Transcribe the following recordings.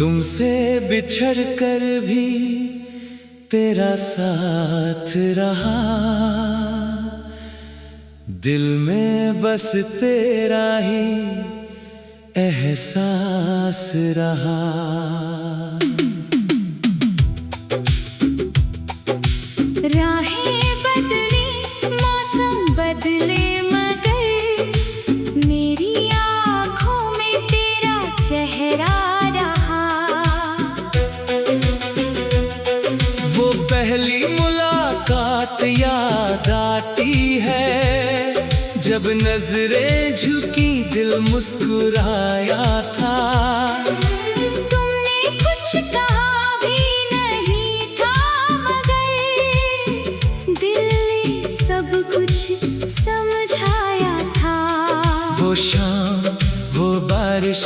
तुमसे बिछड़ कर भी तेरा साथ रहा, दिल में बस तेरा ही एहसास रहा। राहें बदली, मौसम बदले, मगर मेरी आँखों में तेरा चेहरा रहा। वो पहली मुलाकात याद आती है, जब नजरें झुकी दिल मुस्कुराया था। तुमने कुछ कहा भी नहीं था, मगर दिल ने सब कुछ समझाया था। वो शाम, वो बारिश,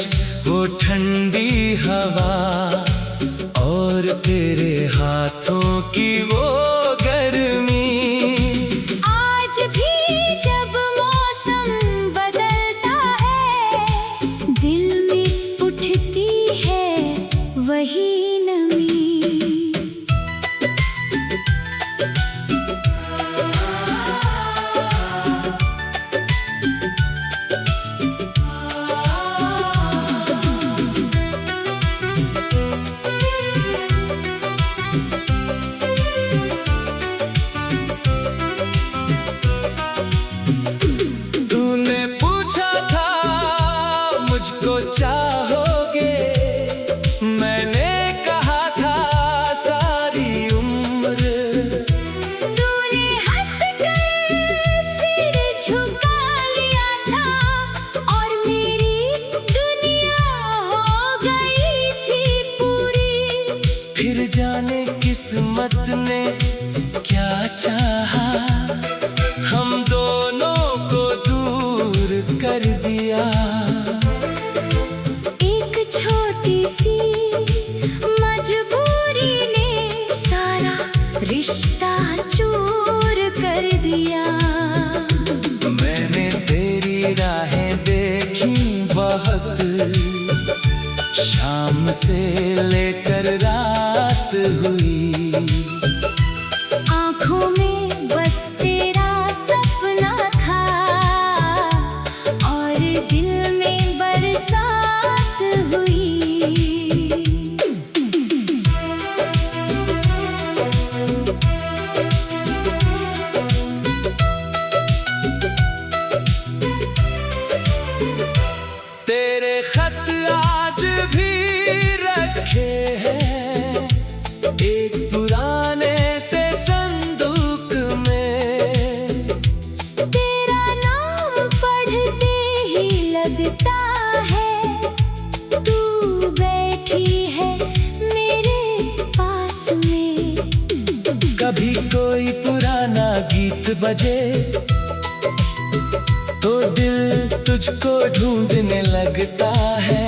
वो ठंडी हवा, और तेरे हाथों की वो गर्मी। आज भी जब मौसम बदलता है, दिल में उठती है वही नमी। तूने पूछा था मुझको चाहोगे, मैंने कहा था सारी उम्र। तूने हंसकर सिर झुका लिया था, और मेरी दुनिया हो गई थी पूरी। फिर जाने किस्मत ने क्या चाहा, हम दोनों को दूर कर दिया। एक छोटी सी मजबूरी ने सारा रिश्ता चूर कर दिया। मैंने तेरी राहें देखी बहुत, शाम से लेकर रात हुई। आँखों में बस तेरा सपना था, और दिल में बरसात हुई। तेरे खत आज भी रखे हैं एक पुराने से संदूक में। तेरा नाम पढ़ते ही लगता है, तू बैठी है मेरे पास में। कभी कोई पुराना गीत बजे तो दिल तुझको ढूंढने लगता है।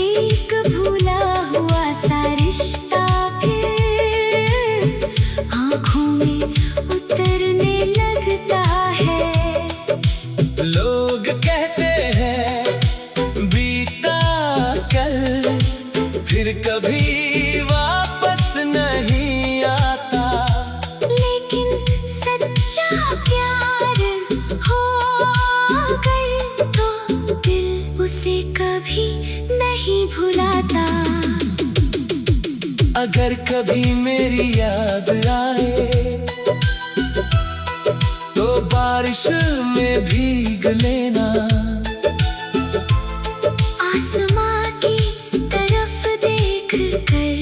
एक भूला हुआ सा रिश्ता फिर आँखों में उतरने लगता है। लोग कहते हैं बीता कल फिर कभी वापस नहीं आता, लेकिन सच्चा प्यार हो अगर तो दिल उसे कभी नहीं भुलाता। अगर कभी मेरी याद आए तो बारिश में भीग लेना। आसमां की तरफ देख कर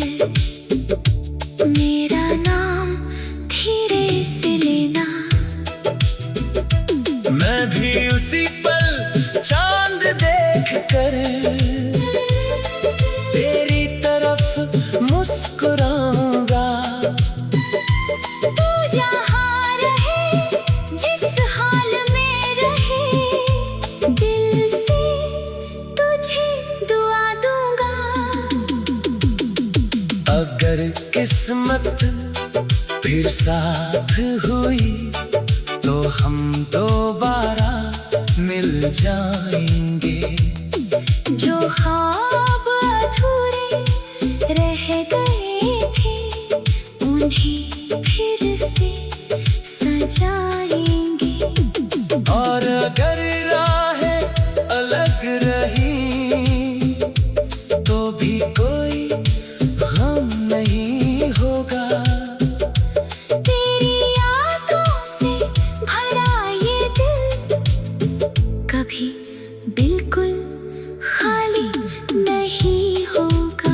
मेरा नाम धीरे से लेना। मैं भी उसी पल चांद देख कर तेरी तरफ मुस्कुराऊंगा। तू जहाँ रहे, जिस हाल में रहे, दिल से तुझे दुआ दूंगा। अगर किस्मत फिर साथ हुई तो हम दोबारा मिल जाएंगे। जो ख्वाब बिल्कुल खाली नहीं होगा।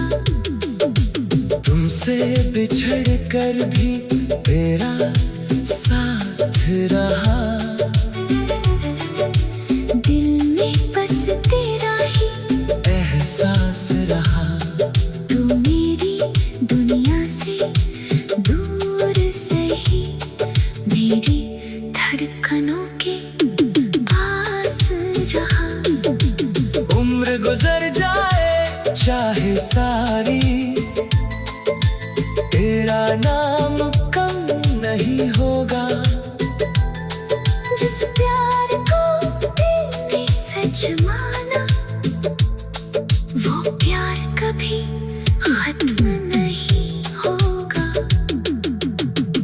तुमसे बिछड़ कर भी तेरा साथ रहा, दिल में बस तेरा ही एहसास रहा। तू मेरी दुनिया से दूर सही, मेरी धड़कनों के पास रहा। उम्र गुजर जाए चाहे सारी, तेरा नाम कम नहीं होगा। जिस प्यार को दिल ने सच माना, वो प्यार कभी खत्म नहीं होगा।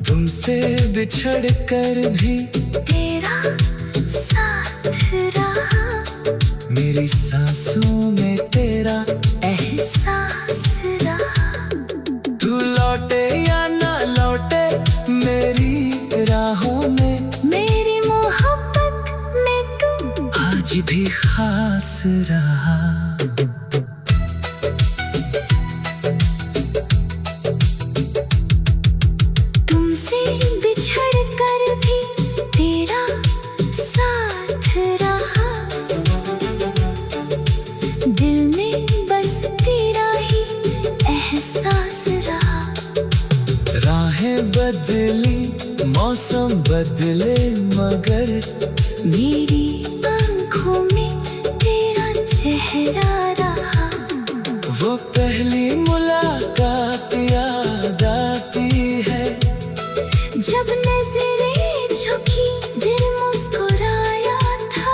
तुमसे बिछड़ कर भी तेरा साथ रहा, मेरी सांसों में तेरा एहसास रहा। तू लौटे या ना लौटे मेरी राहों में, मेरी मोहब्बत में तू आज भी खास रहा। तुमसे बिछड़ कर भी तेरा साथ रहा, दिल में बस तेरा ही एहसास रहा। राहें बदली मौसम बदले मगर मेरी आँखों में तेरा चेहरा रहा। वो पहली मुलाकात याद आती है, जब नजरें झुकी दिल मुस्कुराया था।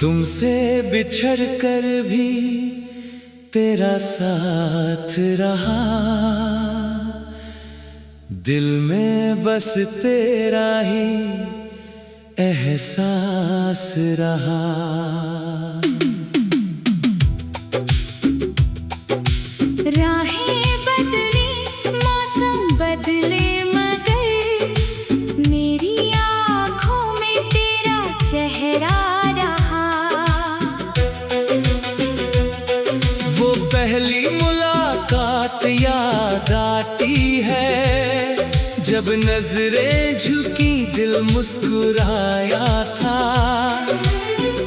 तुमसे बिछड़ कर भी तेरा साथ रहा, दिल में बस तेरा ही एहसास रहा। राहें बदली मौसम बदले मगर मेरी आँखों में तेरा चेहरा रहा। वो पहली मुलाकात याद आती है, जब नजरें झुकी दिल मुस्कुराया था।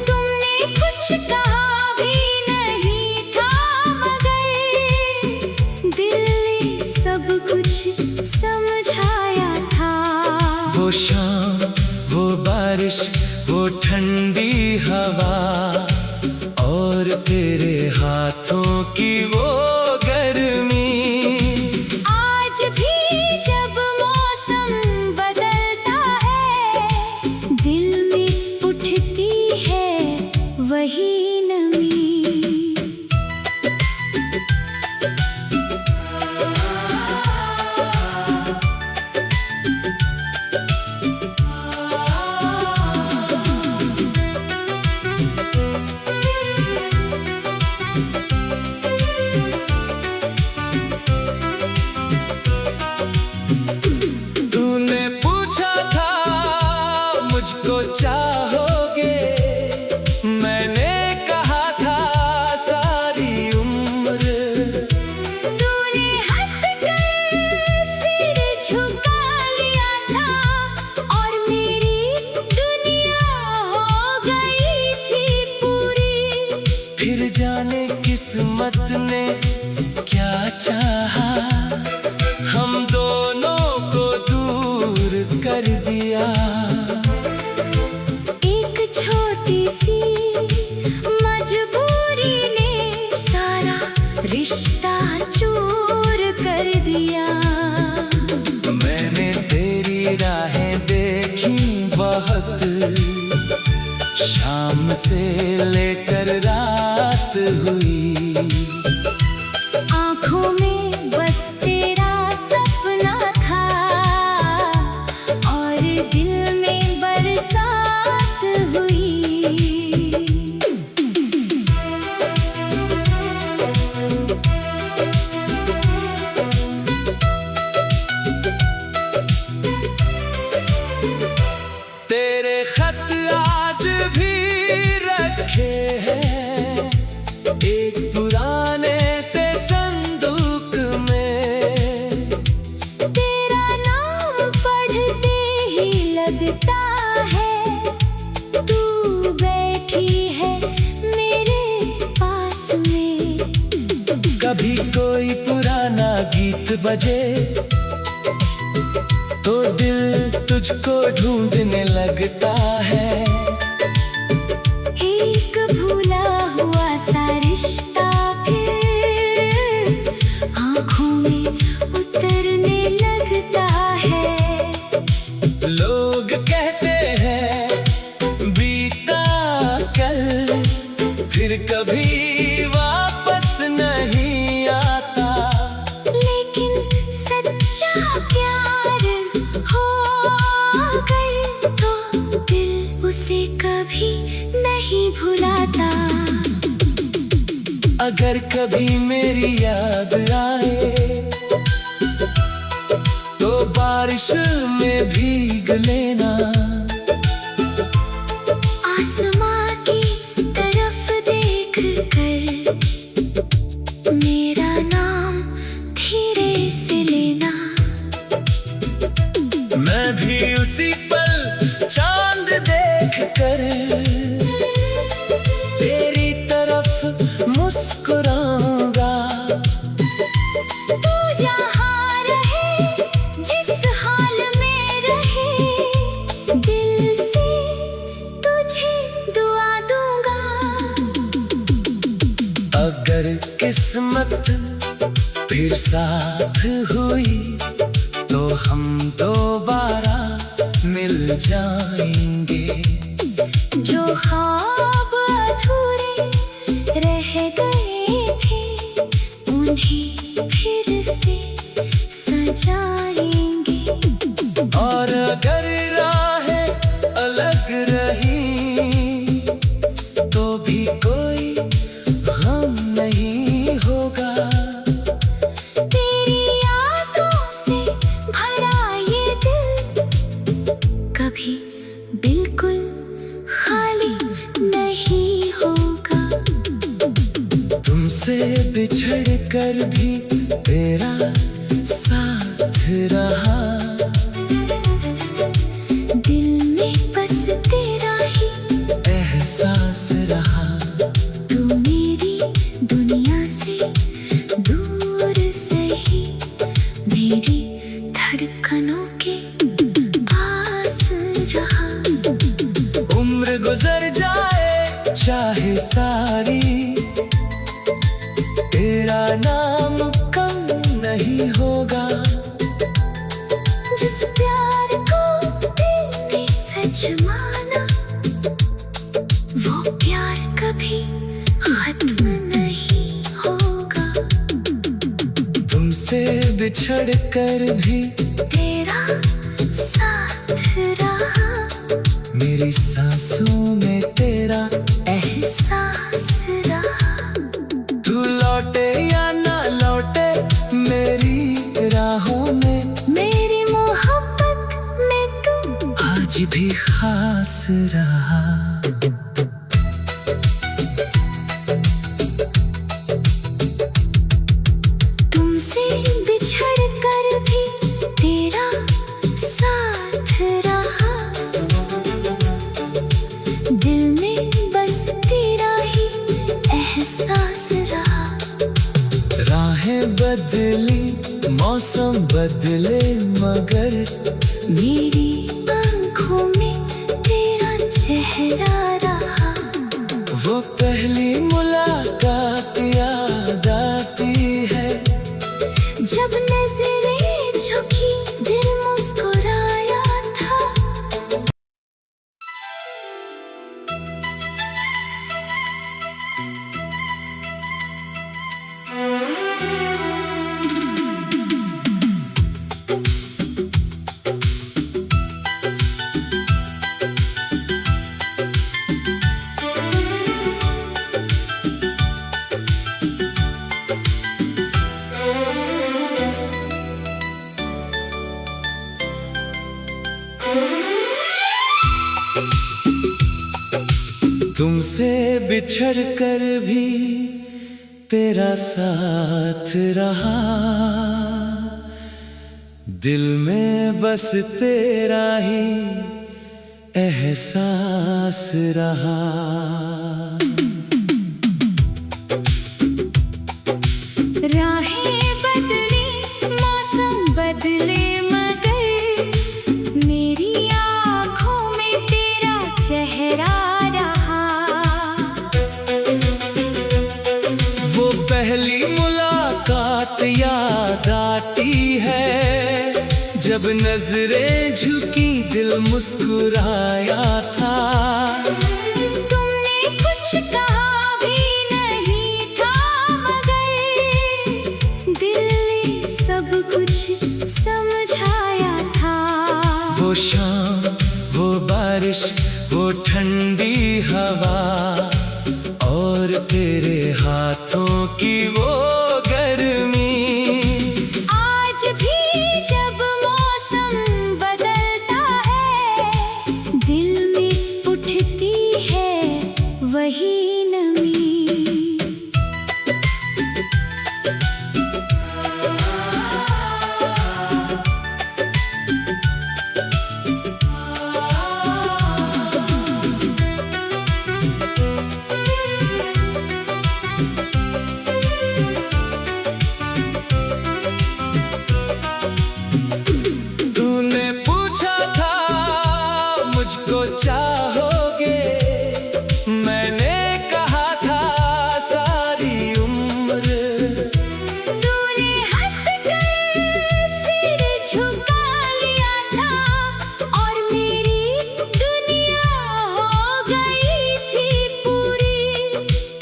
तुमने कुछ कहा भी नहीं था मगर दिल ने सब कुछ समझाया था। वो शाम, वो बारिश, वो ठंडी हवा और तेरे हाथों की वो गर्मी, आज भी जब मौसम बदलता है, दिल में उठती है वही नमी। तूने पूछा था मुझको चाहोगे, मैंने कहा था सारी उम्र। तूने हंसकर सिर झुका लिया था और मेरी दुनिया हो गई थी पूरी। फिर जाने किस्मत ने क्या चाहा, हम दोनों को दूर कर दिया। से लेकर रात हुई, आँखों में बस तेरा सपना था और दिल में बरसात हुई। तेरे खत आज भी रखे हैं एक पुराने से संदूक में। तेरा नाम पढ़ते ही लगता है तू बैठी है मेरे पास में। कभी कोई पुराना गीत बजे तो दिल तुझको ढूंढने लगता है। एक भूला हुआ सा रिश्ता फिर आँखों में उतरने लगता है। लोग कहते हैं बीता कल फिर कभी वापस नहीं आता, लेकिन सच्चा प्यार हो अगर तो दिल उसे कभी नहीं भुलाता। अगर कभी मेरी याद आए तो बारिश में भीग लेना। आसमां की तरफ देख कर मेरा नाम धीरे से लेना। मैं भी उसी पल चांद देख कर तेरी तरफ मुस्कुराऊंगा। तू जहाँ रहे जिस हाल में रहे दिल से तुझे दुआ दूंगा। अगर किस्मत फिर साथ हुई तो हम दोबारा मिल जाएंगे। जो ख्वाब अधूरे रह गए थे उन्हें फिर से सजाएंगे। और अगर राहें अलग रही तो भी कोई गम नहीं होगा। तेरी यादों से भरा ये दिल कभी बिल्कुल खाली नहीं होगा। तुमसे बिछड़ कर भी तेरा साथ रहा, दिल में बस तेरा ही एहसास रहा। तू मेरी दुनिया से दूर सही मेरी धड़कनों के पास रहा। उम्र गुजर जाए चाहे सारी तेरा नाम कम नहीं होगा। जिस प्यार को दिल ने सच माना वो प्यार कभी खत्म नहीं होगा। तुमसे बिछड़ कर भी तेरा साथ रहा, मेरी सांसों में तेरा एहसास रहा। तू लौटे या ना लौटे मेरी राहों में, मेरी मोहब्बत में तू आज भी खास रहा। तुमसे बिछड़ कर भी तेरा साथ रहा, दिल में बस तेरा ही एहसास रहा। राहें बदली मौसम बदले मगर मेरी आँखों में तेरा चेहरा रहा। वो पहली मुलाकात याद आती है जब नजरें झुकी दिल मुस्कुराया था। तुमसे बिछड़ कर भी तेरा साथ रहा, दिल में बस तेरा ही एहसास रहा। राहें बदली, मौसम बदले, मगर मेरी आँखों में तेरा चेहरा रहा। वो पहली मुलाकात याद आती है, जब नजरें झुकी दिल मुस्कुराया था। तुमने कुछ कहा भी नहीं था, मगर दिल ने सब कुछ समझाया था। वो शाम, वो बारिश, वो ठंडी हवा, और तेरे हाथों की वो गर्मी। आज भी जब मौसम बदलता है, दिल में उठती है वही नमी। तूने पूछा था मुझको चाहोगे, मैंने कहा था सारी उम्र। तूने हंसकर सिर झुका लिया था, और मेरी दुनिया हो गई थी पूरी।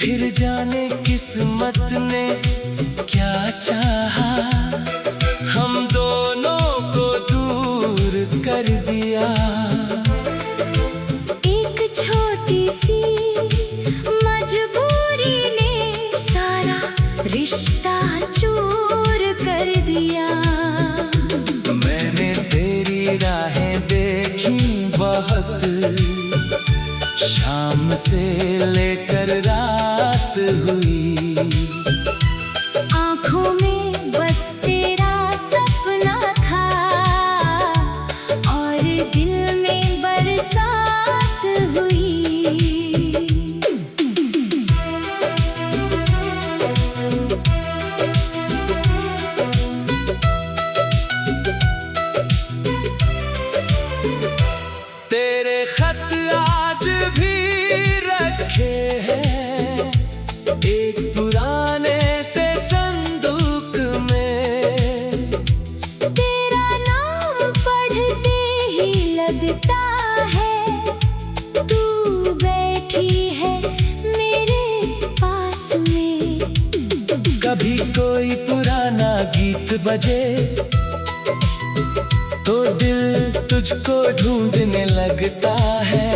फिर जाने किस्मत ने क्या चाहा, हम दोनों को दूर कर दिया। एक छोटी सी मजबूरी ने सारा रिश्ता चूर कर दिया। मैंने तेरी राहें देखी बहुत, शाम से लेकर रात हुई। आँखों में बस तेरा सपना था, और दिल में बरसात हुई। तेरे खत आज भी रखे हैं एक पुराने से संदूक में। तेरा नाम पढ़ते ही लगता है, तू बैठी है मेरे पास में। कभी कोई पुराना गीत बजे तो दिल तुझको ढूंढने लगता है।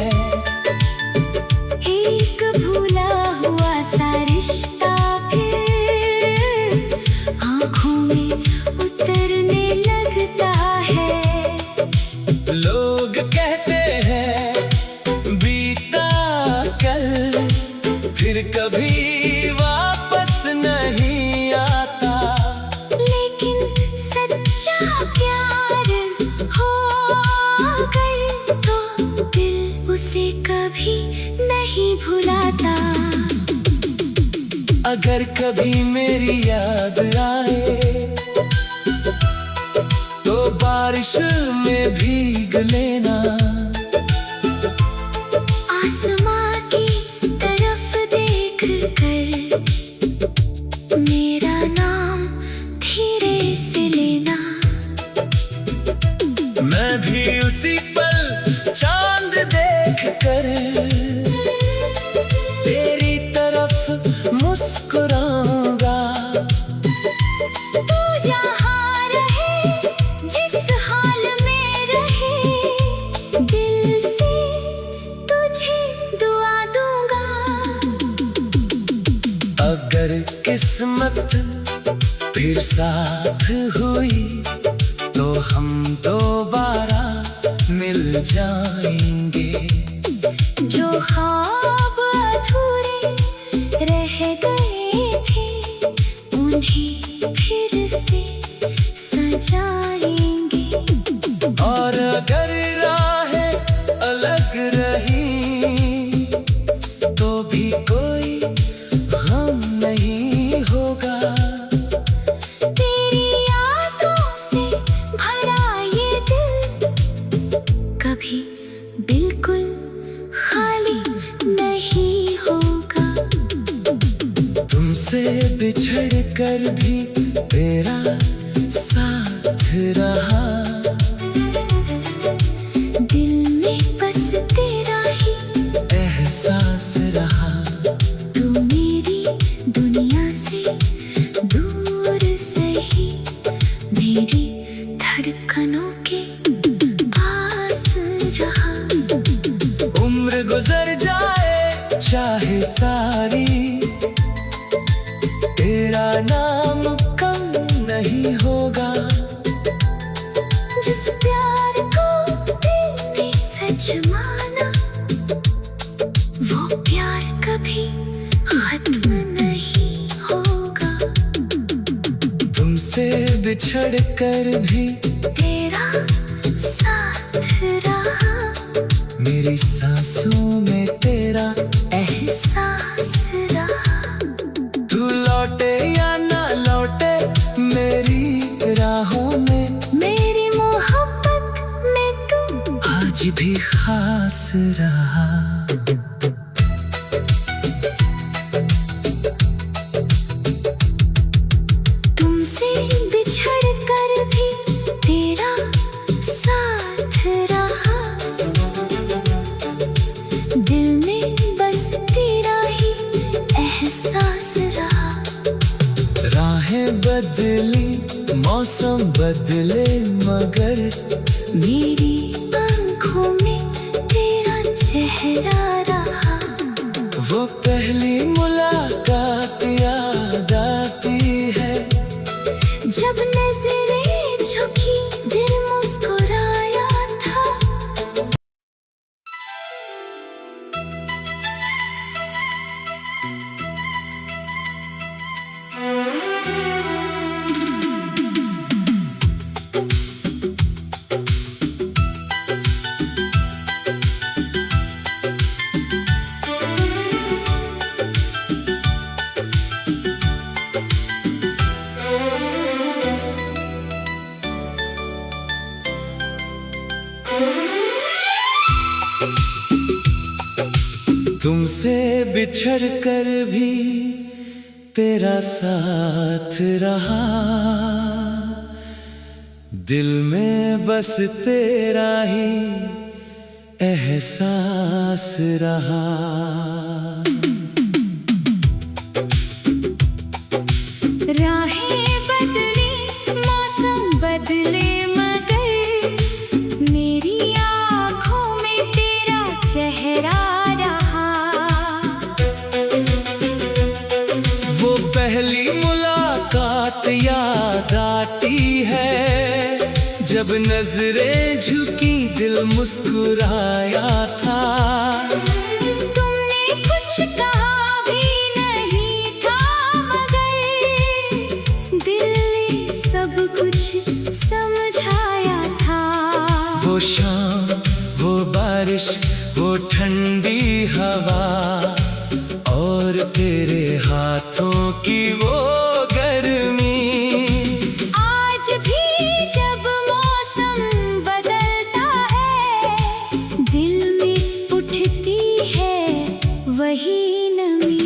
एक भूला हुआ सा रिश्ता फिर आँखों में उतरने लगता है। लोग कहते हैं बीता कल फिर कभी वापस नहीं आता, लेकिन सच्चा प्यार हो अगर तो दिल उसे कभी नहीं भुलाता। अगर कभी मेरी याद आए तो बारिश में भीग लेना। आसमां की तरफ देख कर मेरा नाम धीरे से लेना। मैं भी उसी पल चांद देख कर तेरी तरफ मुस्कुराऊंगा। तू जहाँ रहे, जिस हाल में रहे, दिल से तुझे दुआ दूंगा। अगर किस्मत फिर साथ हुई तो हम दोबारा मिल जाएंगे। जो ख्वाब बिछड़ कर भी तेरा साथ रहा। दिल में बस तेरा ही एहसास रहा। तू मेरी दुनिया से दूर सही, मेरी धड़कनों के पास रहा। उम्र गुजर जाए चाहे सारी, तेरा नाम कम नहीं होगा। जिस प्यार को दिल ने सच माना, वो प्यार कभी खत्म नहीं होगा। तुमसे बिछड़ कर भी तेरा साथ रहा, मेरी सांसों में तेरा एहसास रहा। तू लौटे या ना लौटे मेरी राहों में, मेरी मोहब्बत में तू आज भी खास रहा। तुमसे बिछड़ कर भी तेरा साथ रहा। दिल में बस तेरा ही एहसास रहा। राहें बदली मौसम बदले मगर मेरी आँखों में तेरा चेहरा रहा। वो पहली मुलाकात याद आती है, जब नजरें झुकी दिल मुस्कुराया था। तुमसे बिछड़ कर भी तेरा साथ रहा। दिल में बस तेरा ही एहसास रहा। राहें बदली मौसम बदले मगर मेरी आँखों में तेरा चेहरा रहा। वो पहली मुलाकात याद आती है, जब नजरें झुकी दिल मुस्कुराया था। तुमने कुछ कहा भी नहीं था मगर दिल ने सब कुछ समझाया था। वो शाम, वो बारिश, वो ठंडी हवा और तेरे हाथों की वो गर्मी। आज भी जब मौसम बदलता है, दिल में उठती है वही नमी।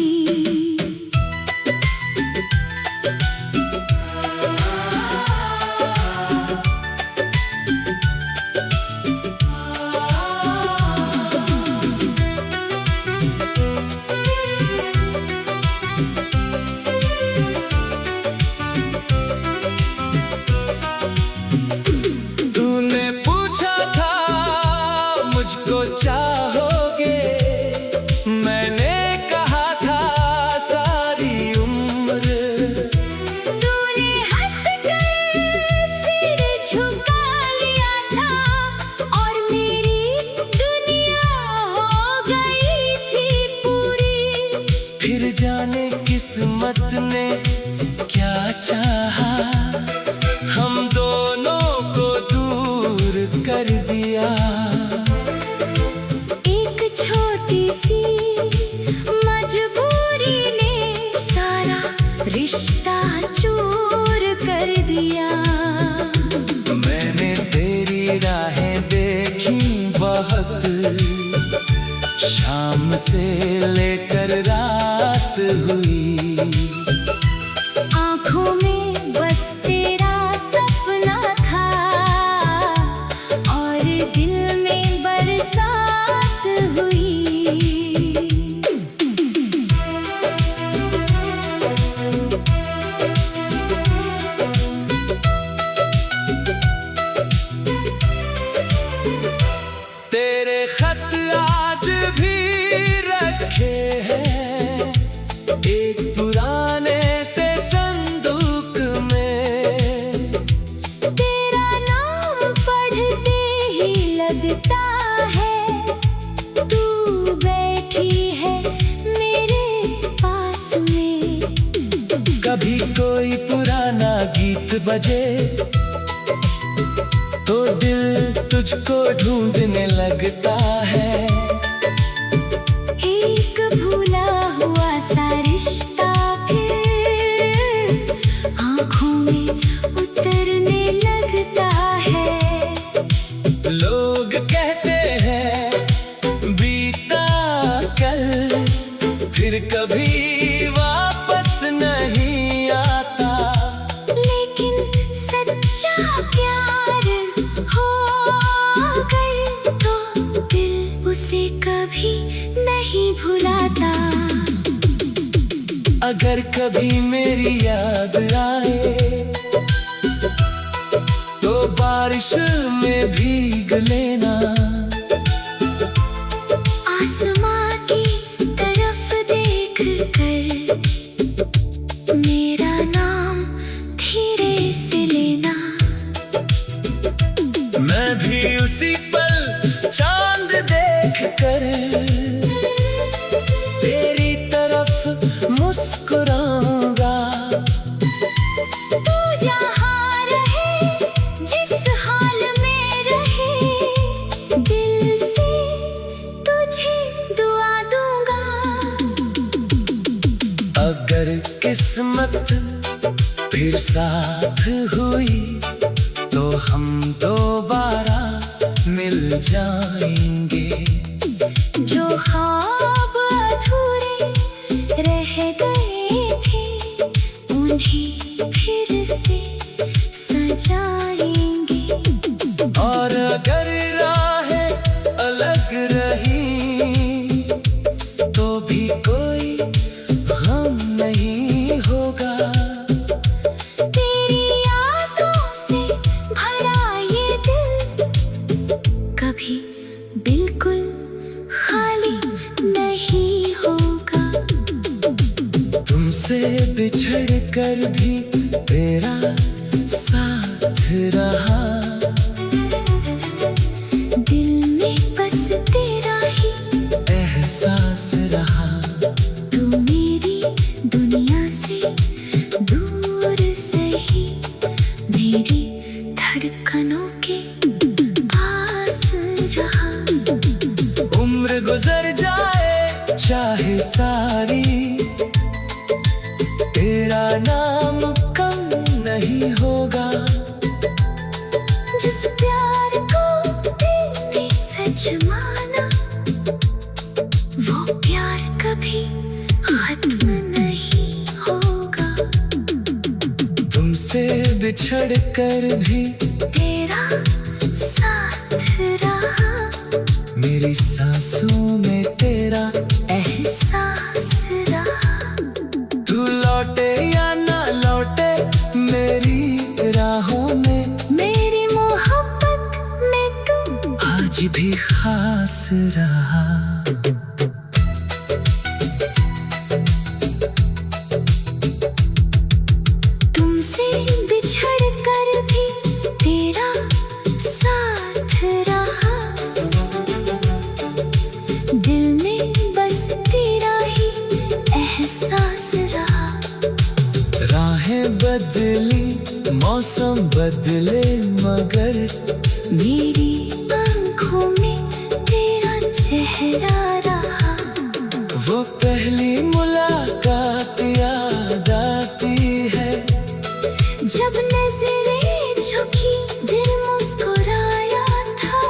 तूने पूछा था मुझको चाहोगे, मैंने कहा था सारी उम्र। तूने हंसकर सिर झुका लिया था और मेरी दुनिया हो गई थी पूरी। फिर जाने किस्मत ने क्या चाहा, हम दोनों को दूर कर दिया। एक छोटी सी मजबूरी ने सारा रिश्ता चूर कर दिया। मैंने तेरी राहें देखी बहुत, शाम से लेकर रात हुई। बजे तो दिल तुझको ढूंढने लगता है। एक भूला हुआ सा रिश्ता फिर आँखों में उतरने लगता है। लोग कहते हैं बीता कल फिर कभी वापस नहीं आता, लेकिन सच्चा प्यार हो अगर तो दिल उसे कभी नहीं भुलाता। अगर कभी मेरी याद आए तो बारिश में भीग लेना। आसमां की तरफ देख कर मेरा नाम धीरे से लेना। मैं भी उसी पल चांद देख कर तेरी तरफ मुस्कुराऊंगा। तू जहाँ रहे जिस हाल में रहे दिल से तुझे दुआ दूंगा। अगर किस्मत फिर साथ हुई तो हम दोबारा मिल जाएंगे। जो ख्वाब अधूरे रह गए थे उन्हें फिर से सजाएंगे। और अगर राहें अलग रही तो भी कोई गम नहीं होगा। तेरी यादों से भरा ये दिल कभी बिल्कुल खाली नहीं होगा। तुमसे बिछड़ कर भी तेरा साथ रहा। दिल में बस तेरा ही एहसास रहा। तू मेरी दुनिया से दूर सही मेरी धड़कनों के पास रहा। उम्र गुजर जाए चाहे सारी तेरा नाम कम नहीं होगा। जिस प्यार को दिल ने सच माना वो प्यार कभी खत्म नहीं होगा। तुमसे बिछड़ कर भी तेरा साथ रहा। मेरी सांसों में तेरा एहसास रहा। तू लौटे या ना लौटे मेरी राहों में मेरी मोहब्बत में तू आज भी खास रहा। तुमसे बिछड़ कर भी तेरा साथ रहा। दिल में बस तेरा ही एहसास रहा। राहें बदली मौसम बदले मगर मेरी आँखों में तेरा चेहरा रहा। वो पहली मुलाकात याद आती है। जब नजरें झुकी दिल मुस्कुराया था।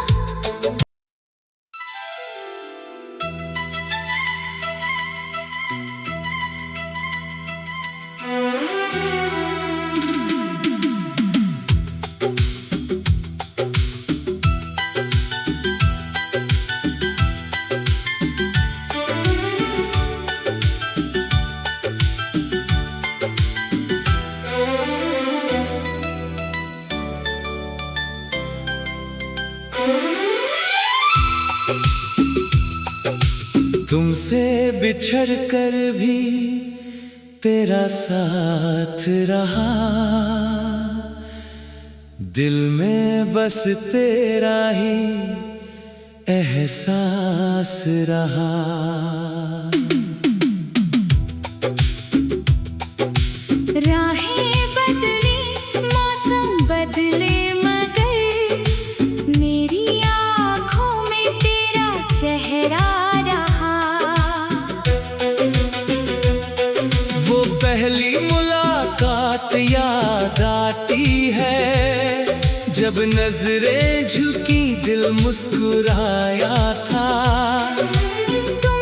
तुमसे बिछड़ कर भी तेरा साथ रहा। दिल में बस तेरा ही एहसास रहा। राहें बदली मौसम मुलाकात याद आती है, जब नजरें झुकी दिल मुस्कुराया था। तुम